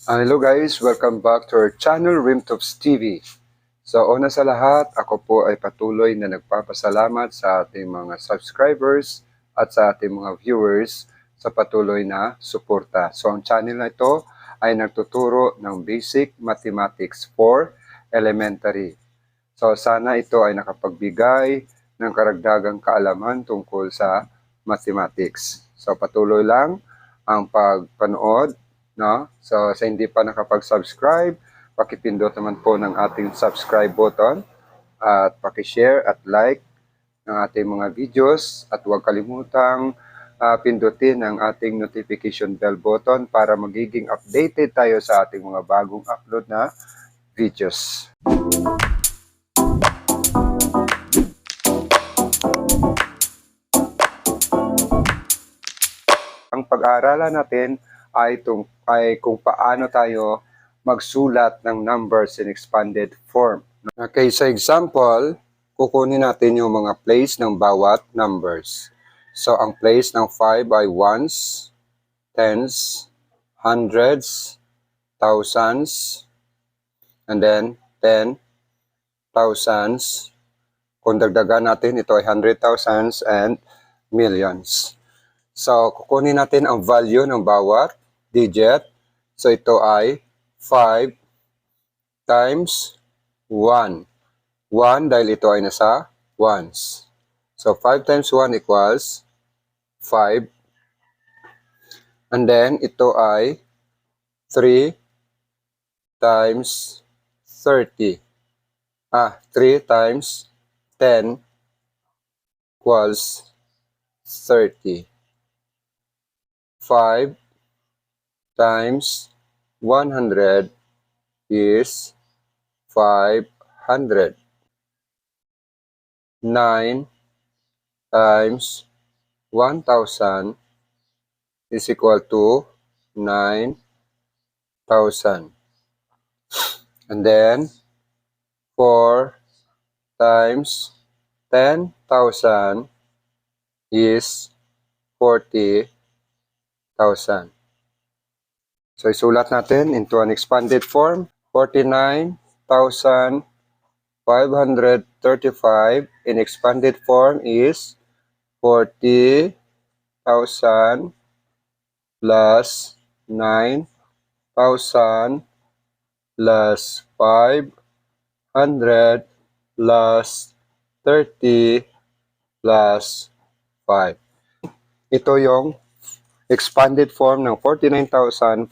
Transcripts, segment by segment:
Hello guys, welcome back to our channel Rimtops TV. So una sa lahat, ako po ay patuloy na nagpapasalamat sa ating mga subscribers at sa ating mga viewers sa patuloy na suporta. So ang channel na ito ay nagtuturo ng basic mathematics for elementary. So sana ito ay nakapagbigay ng karagdagang kaalaman tungkol sa mathematics. So patuloy lang ang pagpanood, no? So sa hindi pa nakapag-subscribe, pakipindot naman po ng ating subscribe button at paki-share at like ng ating mga videos at huwag kalimutang pindutin ang ating notification bell button para magiging updated tayo sa ating mga bagong upload na videos. Ang pag-aaralan natin ay kung paano tayo magsulat ng numbers in expanded form. Okay, sa example, kukunin natin yung mga place ng bawat numbers. So, ang place ng 5 ay ones, tens, hundreds, thousands, and then 10, thousands. Kung dagdagan natin, ito ay hundred thousands and millions. So, kukunin natin ang value ng bawat digit. So, ito ay 5 times 1. 1 dahil ito ay nasa ones. So, 5 times 1 equals 5. And then, ito ay 3 times 30. 3 times 10 equals 30. 5 times 100 is 500. 9 times 1,000 is equal to 9,000. And then 4 times 10,000 is 40,000. So, isulat natin into an expanded form. 49,535 in expanded form is 40,000 plus 9,000 plus 500 plus 30 plus 5. Ito yung expanded form ng 49,535.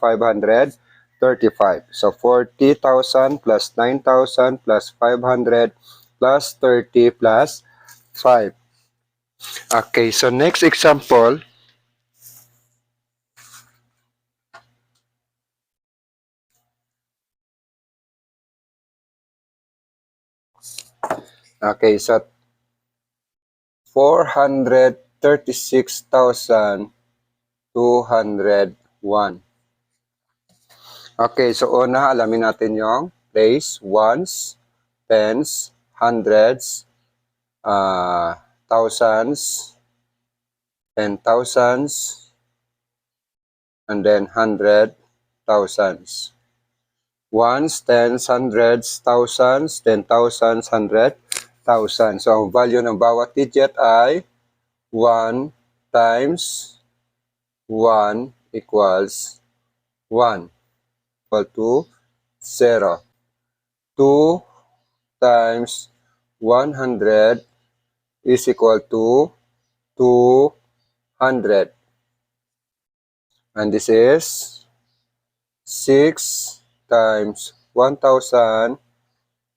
So, 40,000 plus 9,000 plus 500 plus 30 plus 5. Okay, so next example. Okay, so 436,201. Okay, so una, alamin natin yung place, ones, tens, hundreds, thousands, and thousands, and then thousands. Ones, tens, hundreds, thousands, then thousands, thousands. So, ang value ng bawat digit ay 1 times 1 equals 1 equal to 0. 2 times 100 is equal to 200. And this is 6 times 1,000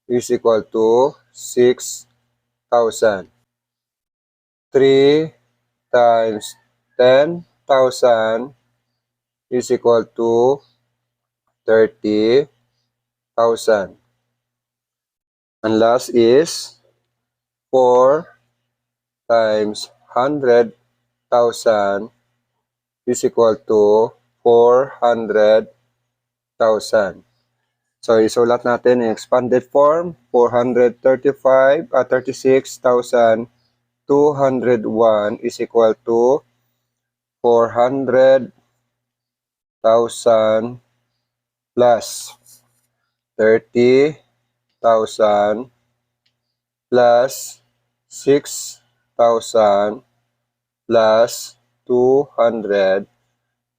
is equal to 6,000. 3 times 10,000 is equal to 30,000. And last is 4 times 100,000 is equal to 400,000. So, isulat natin in expanded form, 36,201 is equal to 400,000 plus 30,000 plus 6,000 plus 200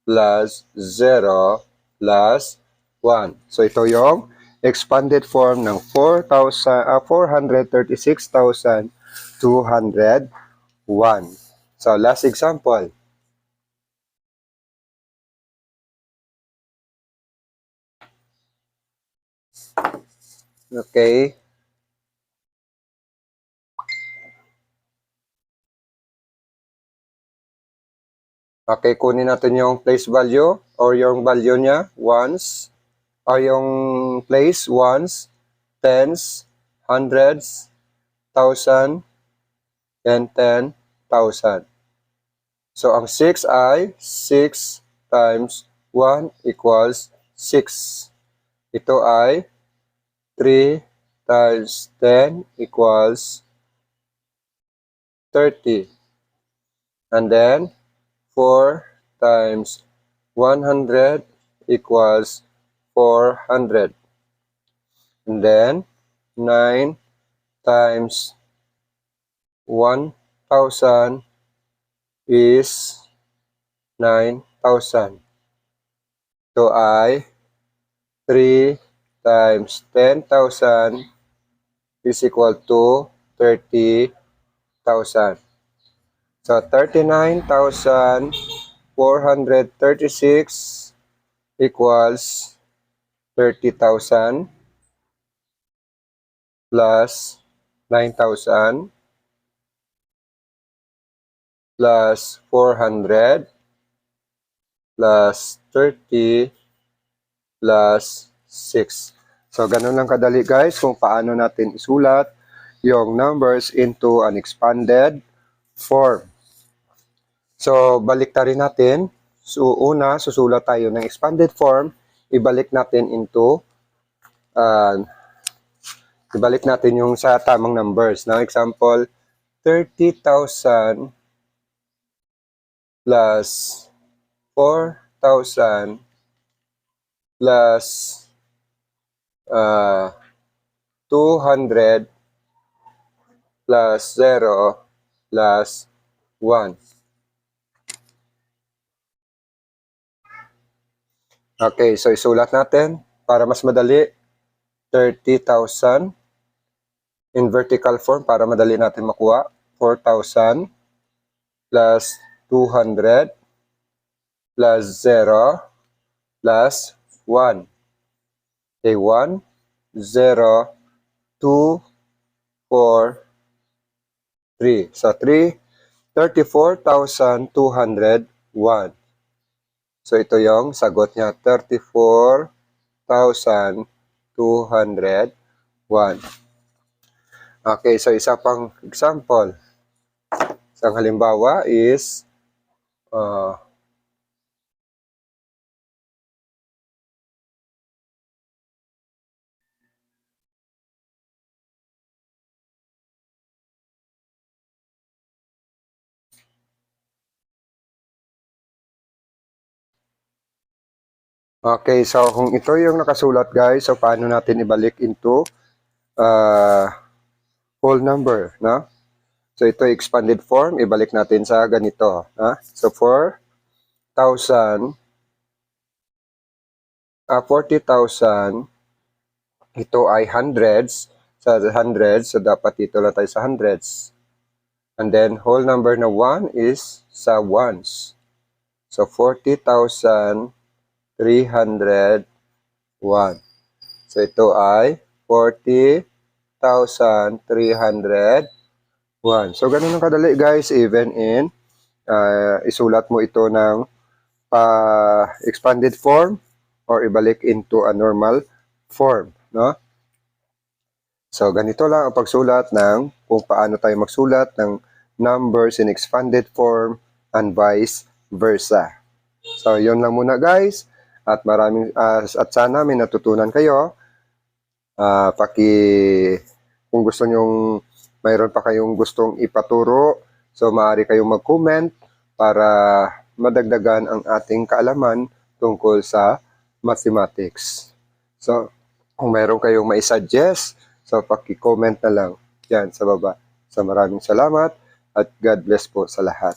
plus 0 plus 1. So ito yung expanded form ng 436,201. So last example. Okay. Okay, kunin natin yung place value or yung value niya, ones, or yung place, ones, tens, hundreds, thousand, and 10,000. So, ang 6 ay 6 times 1 equals 6. Ito ay 3 times 10 equals 30. And then, 4 times 100 equals 400. And then, 9 times 1,000 is 9,000. Ito ay 3 times 10,000 is equal to 30,000. So, 39,436 equals 30,000 plus 9,000 plus 400 plus 30 plus 6. So, ganun lang kadali guys kung paano natin isulat yung numbers into an expanded form. So, baliktarin natin. So, una, susulat tayo ng expanded form. Ibalik natin yung sa tamang numbers. Now, example, 30,000 plus 4,000 plus 200 plus 0 plus 1. Okay, so isulat natin para mas madali. 30,000 in vertical form para madali natin makuha. 4,000 plus 200 plus 0 plus 1. Okay, 1, 0, 2, 4, 3. So, 34,201. So, ito yung sagot niya, 34,201. Okay, so isa pang example. Isang halimbawa is, okay, so kung ito yung nakasulat guys, so paano natin ibalik into whole number, no? So ito expanded form, ibalik natin sa ganito, ha? So 40,000, ito ay hundreds, sa hundreds, so dapat dito lang tayo sa hundreds. And then whole number na 1 is sa ones. So 40,301. So ito ay 40,301. So ganun ang kadali guys, even in isulat mo ito ng expanded form or ibalik into a normal form, no? So ganito lang ang pagsulat ng kung paano tayo magsulat ng numbers in expanded form and vice versa. So yun lang muna guys, at maraming at sana may natutunan kayo. Kung gusto nyong mayroon pa kayong gustong ipaturo, so maaari kayong mag-comment para madagdagan ang ating kaalaman tungkol sa mathematics. So, kung mayroon kayong mai-suggest, so paki-comment na lang dyan sa baba. So, maraming salamat at God bless po sa lahat.